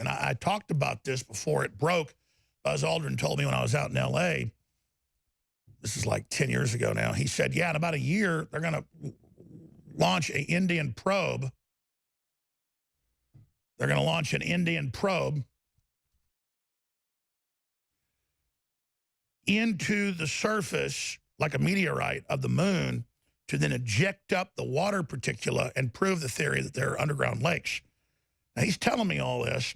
And I talked about this before it broke. Buzz Aldrin told me when I was out in L.A., this is like 10 years ago now, he said, yeah, in about a year, they're going to launch an Indian probe. They're going to launch an Indian probe into the surface, like a meteorite of the moon, to then eject up the water particula and prove the theory that there are underground lakes. Now, he's telling me all this.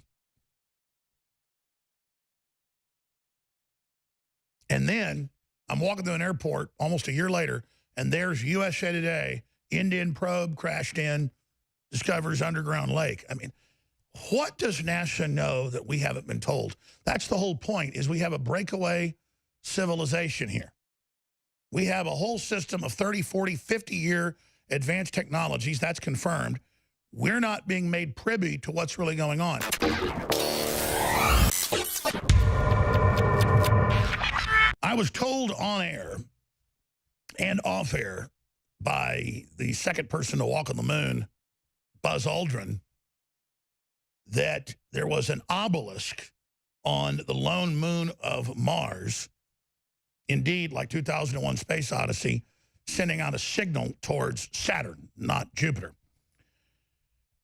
And then I'm walking through an airport almost a year later, and there's USA Today, Indian probe crashed in, discovers underground lake. I mean, what does NASA know that we haven't been told? That's the whole point, is we have a breakaway civilization here. We have a whole system of 30, 40, 50-year advanced technologies. That's confirmed. We're not being made privy to what's really going on. I was told on air and off air by the second person to walk on the moon, Buzz Aldrin, that there was an obelisk on the lone moon of Mars, indeed, like 2001 Space Odyssey, sending out a signal towards Saturn, not Jupiter.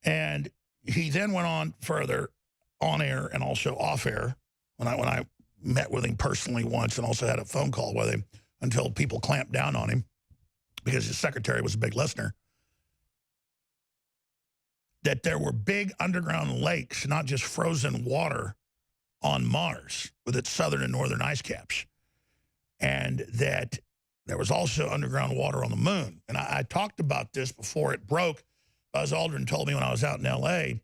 And he then went on further on air and also off air when I met with him personally once and also had a phone call with him until people clamped down on him because his secretary was a big listener, that there were big underground lakes, not just frozen water, on Mars with its southern and northern ice caps. And that there was also underground water on the moon. And I talked about this before it broke. Buzz Aldrin told me when I was out in L.A.,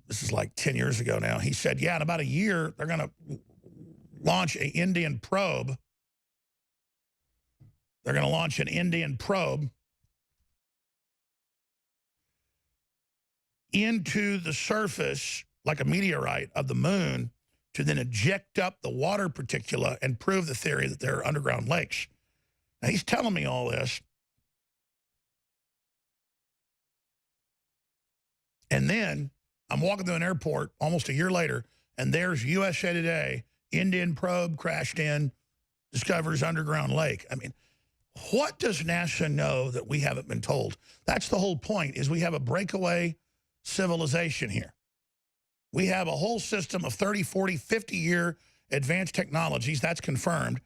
this is like 10 years ago now, he said, yeah, in about a year, they're going to launch an Indian probe. They're going to launch an Indian probe into the surface, like a meteorite of the moon, to then eject up the water particula and prove the theory that there are underground lakes. Now, he's telling me all this. And then I'm walking through an airport almost a year later, and there's USA Today, Indian probe crashed in, discovers underground lake. I mean, what does NASA know that we haven't been told? That's the whole point, is we have a breakaway civilization here. We have a whole system of 30, 40, 50-year advanced technologies. That's confirmed.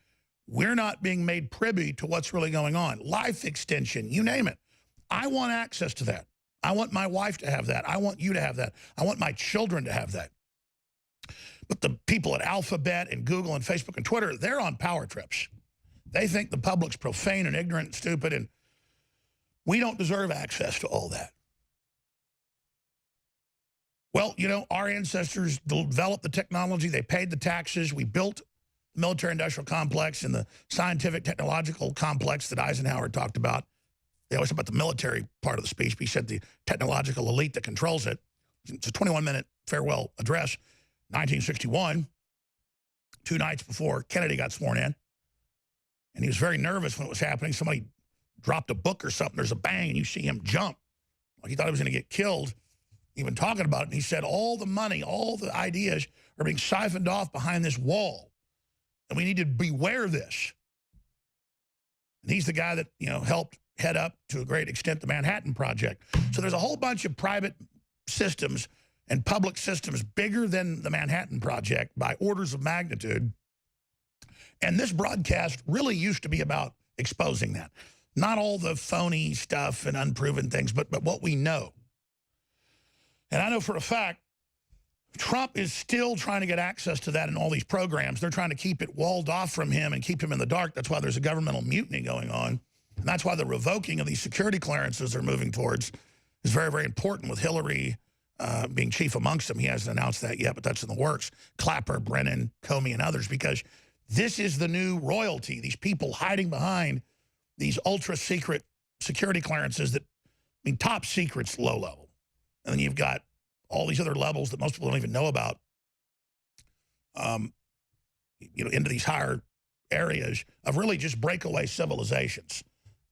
We're not being made privy to what's really going on. Life extension, you name it. I want access to that. I want my wife to have that. I want you to have that. I want my children to have that. But the people at Alphabet and Google and Facebook and Twitter, they're on power trips. They think the public's profane and ignorant and stupid, and we don't deserve access to all that. Well, you know, our ancestors developed the technology. They paid the taxes. We built the military-industrial complex and the scientific-technological complex that Eisenhower talked about. They always talk about the military part of the speech, but he said the technological elite that controls it. It's a 21-minute farewell address, 1961, 2 nights before Kennedy got sworn in. And he was very nervous when it was happening. Somebody dropped a book or something. There's a bang, and you see him jump. Like he thought he was going to get killed. Even talking about it, and he said all the money, all the ideas are being siphoned off behind this wall, and we need to beware of this. And he's the guy that, you know, helped head up to a great extent the Manhattan Project. So there's a whole bunch of private systems and public systems bigger than the Manhattan Project by orders of magnitude. And this broadcast really used to be about exposing that. Not all the phony stuff and unproven things, but what we know. And I know for a fact, Trump is still trying to get access to that in all these programs. They're trying to keep it walled off from him and keep him in the dark. That's why there's a governmental mutiny going on. And that's why the revoking of these security clearances they're moving towards is very, very important, with Hillary being chief amongst them. He hasn't announced that yet, but that's in the works. Clapper, Brennan, Comey, and others, because this is the new royalty. These people hiding behind these ultra-secret security clearances that, I mean, top secret's low level. And then you've got all these other levels that most people don't even know about, you know, into these higher areas of really just breakaway civilizations.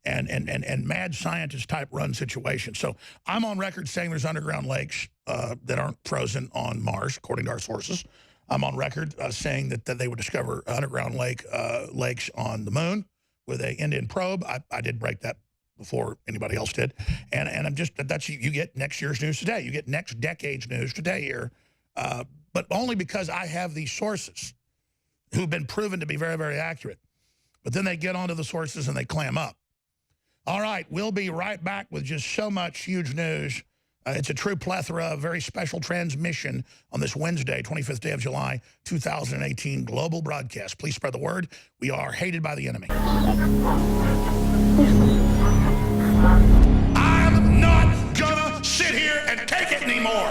and mad scientist type run situation. So I'm on record saying there's underground lakes that aren't frozen on Mars, according to our sources. I'm on record saying that they would discover underground lakes on the moon with an Indian probe. I did break that before anybody else did. And I'm just, you get next year's news today. You get next decade's news today here. But only because I have these sources who've been proven to be very, very accurate. But then they get onto the sources and they clam up. All right, we'll be right back with just so much huge news. It's a true plethora, a very special transmission on this Wednesday, 25th day of July, 2018 global broadcast. Please spread the word. We are hated by the enemy. I'm not gonna sit here and take it anymore.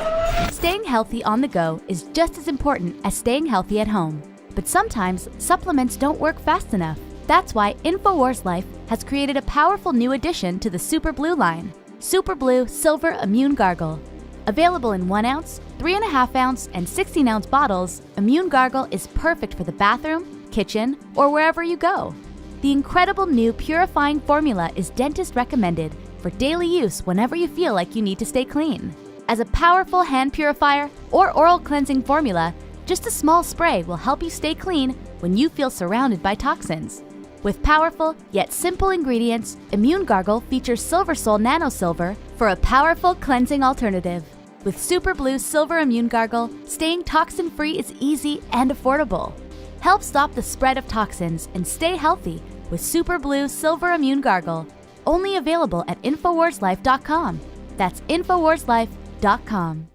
Staying healthy on the go is just as important as staying healthy at home. But sometimes supplements don't work fast enough. That's why InfoWars Life has created a powerful new addition to the Super Blue line, Super Blue Silver Immune Gargle. Available in 1 ounce, 3.5 ounce, and 16-ounce bottles, Immune Gargle is perfect for the bathroom, kitchen, or wherever you go. The incredible new purifying formula is dentist recommended for daily use whenever you feel like you need to stay clean. As a powerful hand purifier or oral cleansing formula, just a small spray will help you stay clean when you feel surrounded by toxins. With powerful yet simple ingredients, Immune Gargle features Silver Sol Nano Silver for a powerful cleansing alternative. With Super Blue Silver Immune Gargle, staying toxin-free is easy and affordable. Help stop the spread of toxins and stay healthy with Super Blue Silver Immune Gargle. Only available at InfoWarsLife.com. That's InfoWarsLife.com.